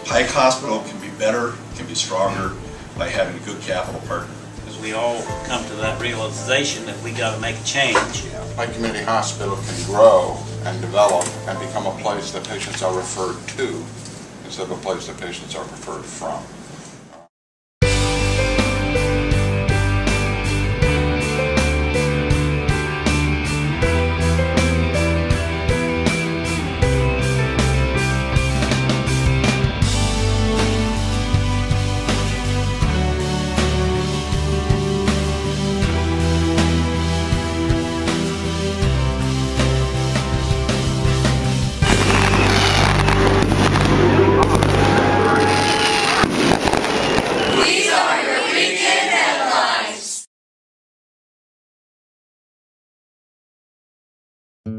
Pike Hospital can be better, can be stronger by having a good capital partner. Because we all come to that realization that we got to make a change. Pike Community Hospital can grow and develop and become a place that patients are referred to instead of a place that patients are referred from.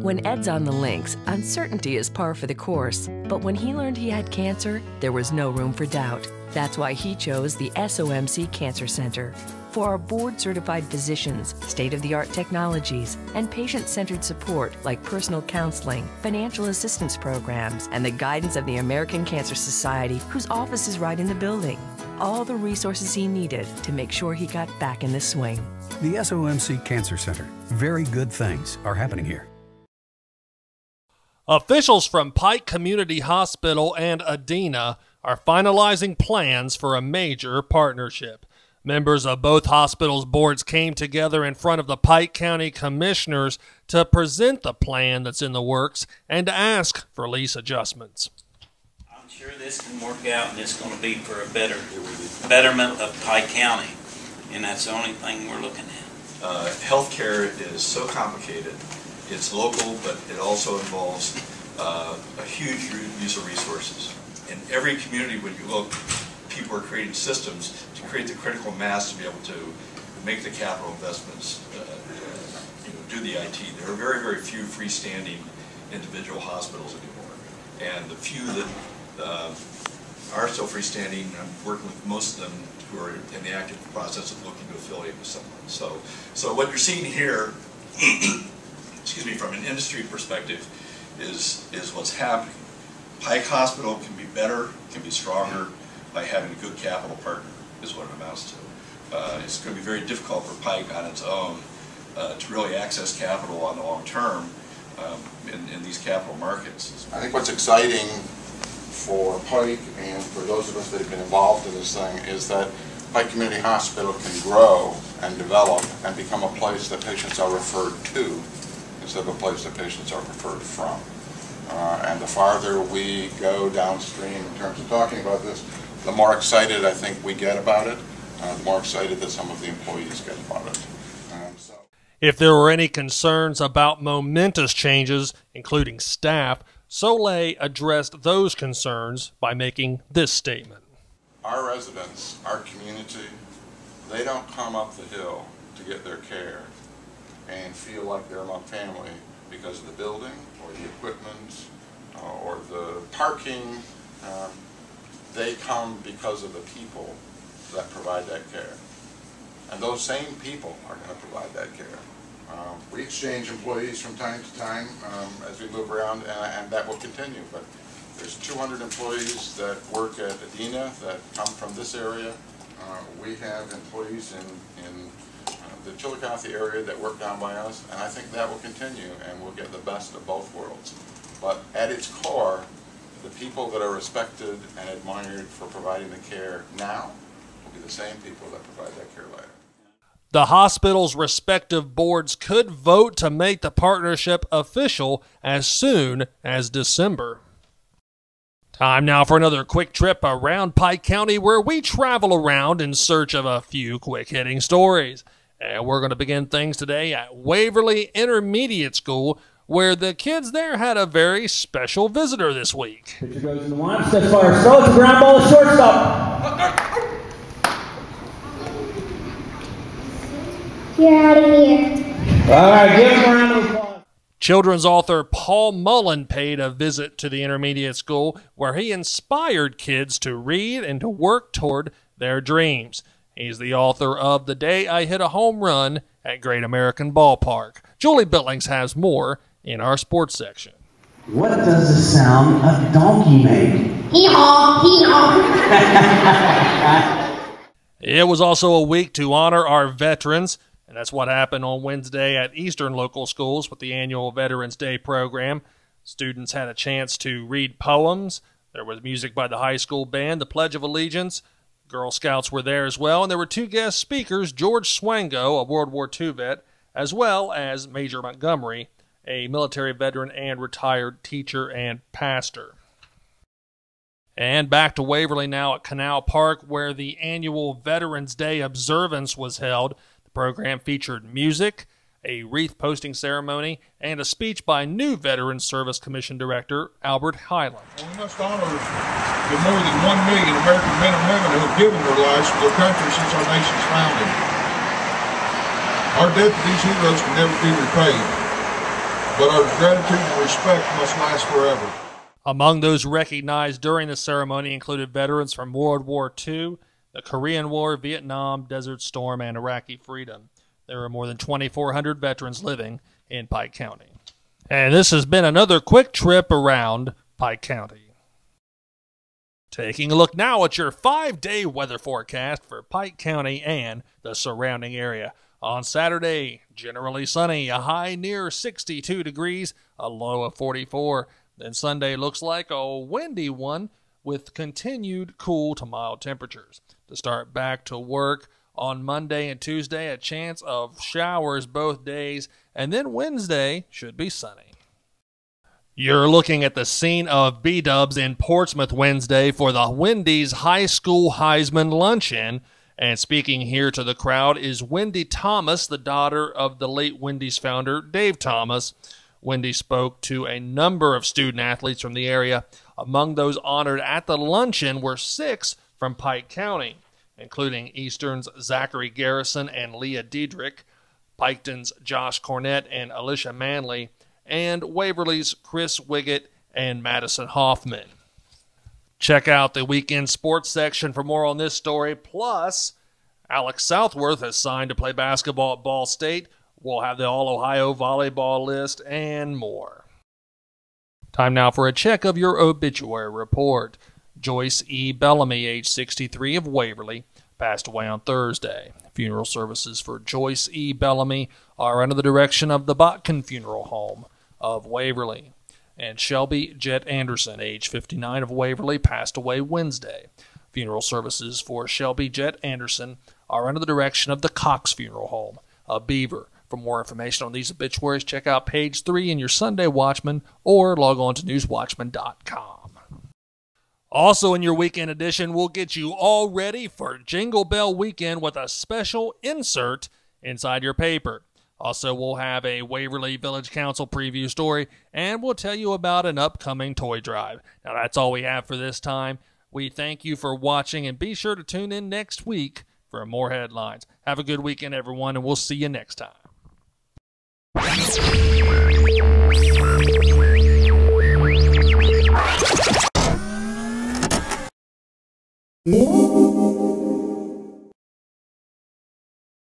When Ed's on the links, uncertainty is par for the course. But when he learned he had cancer, there was no room for doubt. That's why he chose the SOMC Cancer Center. For our board-certified physicians, state-of-the-art technologies, and patient-centered support like personal counseling, financial assistance programs, and the guidance of the American Cancer Society, whose office is right in the building. All the resources he needed to make sure he got back in the swing. The SOMC Cancer Center. Very good things are happening here. Officials from Pike Community Hospital and Adena are finalizing plans for a major partnership. Members of both hospitals' boards came together in front of the Pike County Commissioners to present the plan that's in the works and to ask for lease adjustments. I'm sure this can work out, and it's going to be for a betterment of Pike County, and that's the only thing we're looking at. Healthcare is so complicated. It's local, but it also involves a huge use of resources. In every community, when you look, people are creating systems to create the critical mass to be able to make the capital investments, do the IT. There are very, very few freestanding individual hospitals anymore. And the few that are still freestanding, I'm working with most of them who are in the active process of looking to affiliate with someone. So what you're seeing here excuse me, from an industry perspective, is what's happening. Pike Hospital can be better, can be stronger by having a good capital partner, is what it amounts to. It's going to be very difficult for Pike on its own to really access capital on the long term in these capital markets. I think what's exciting for Pike and for those of us that have been involved in this thing is that Pike Community Hospital can grow and develop and become a place that patients are referred to instead of a place that patients are referred from. And the farther we go downstream in terms of talking about this, the more excited I think we get about it, the more excited that some of the employees get about it. If there were any concerns about momentous changes, including staff, Soleil addressed those concerns by making this statement. Our residents, our community, they don't come up the hill to get their care and feel like they're among family because of the building or the equipment or the parking. They come because of the people that provide that care. And those same people are going to provide that care. We exchange employees from time to time as we move around, and that will continue. But there's 200 employees that work at Adena that come from this area. We have employees in the Chillicothe area that work down by us, and I think that will continue, and we'll get the best of both worlds. But at its core, the people that are respected and admired for providing the care now will be the same people that provide that care later. The hospital's respective boards could vote to make the partnership official as soon as December. Time now for another quick trip around Pike County, where we travel around in search of a few quick-hitting stories. And we're going to begin things today at Waverly Intermediate School, where the kids there had a very special visitor this week. Pitcher goes in the line, steps fire, throw it to ground ball, shortstop. You're out of here. All right, give him a round of applause. Children's author Paul Mullen paid a visit to the intermediate school, where he inspired kids to read and to work toward their dreams. He's the author of The Day I Hit a Home Run at Great American Ballpark. Julie Billings has more in our sports section. What does the sound of donkey make? Hee-haw, hee-haw. It was also a week to honor our veterans, and that's what happened on Wednesday at Eastern local schools with the annual Veterans Day program. Students had a chance to read poems. There was music by the high school band, the Pledge of Allegiance. Girl Scouts were there as well, and there were two guest speakers, George Swango, a World War II vet, as well as Major Montgomery, a military veteran and retired teacher and pastor. And back to Waverly now at Canal Park, where the annual Veterans Day observance was held. The program featured music, a wreath posting ceremony, and a speech by new Veterans Service Commission Director Albert Highland. We must honor the more than 1 million American men and women who have given their lives for their country since our nation's founding. Our debt to these heroes can never be repaid, but our gratitude and respect must last forever. Among those recognized during the ceremony included veterans from World War II, the Korean War, Vietnam, Desert Storm, and Iraqi freedom. There are more than 2,400 veterans living in Pike County. And this has been another quick trip around Pike County. Taking a look now at your 5-day weather forecast for Pike County and the surrounding area. On Saturday, generally sunny, a high near 62 degrees, a low of 44. Then Sunday looks like a windy one with continued cool to mild temperatures. To start back to work on Monday and Tuesday, a chance of showers both days, and then Wednesday should be sunny. You're looking at the scene of B-Dubs in Portsmouth Wednesday for the Wendy's High School Heisman Luncheon. And speaking here to the crowd is Wendy Thomas, the daughter of the late Wendy's founder, Dave Thomas. Wendy spoke to a number of student-athletes from the area. Among those honored at the luncheon were 6 from Pike County, including Eastern's Zachary Garrison and Leah Diedrich, Piketon's Josh Cornett and Alicia Manley, and Waverly's Chris Wiggett and Madison Hoffman. Check out the weekend sports section for more on this story. Plus, Alex Southworth has signed to play basketball at Ball State. We'll have the All-Ohio volleyball list and more. Time now for a check of your obituary report. Joyce E. Bellamy, age 63, of Waverly, passed away on Thursday. Funeral services for Joyce E. Bellamy are under the direction of the Botkin Funeral Home of Waverly. And Shelby Jet Anderson, age 59, of Waverly, passed away Wednesday. Funeral services for Shelby Jet Anderson are under the direction of the Cox Funeral Home of Beaver. For more information on these obituaries, check out page 3 in your Sunday Watchman or log on to newswatchman.com. Also in your weekend edition, we'll get you all ready for Jingle Bell Weekend with a special insert inside your paper. Also, we'll have a Waverly Village Council preview story, and we'll tell you about an upcoming toy drive. Now, that's all we have for this time. We thank you for watching, and be sure to tune in next week for more headlines. Have a good weekend, everyone, and we'll see you next time. Mm-hmm.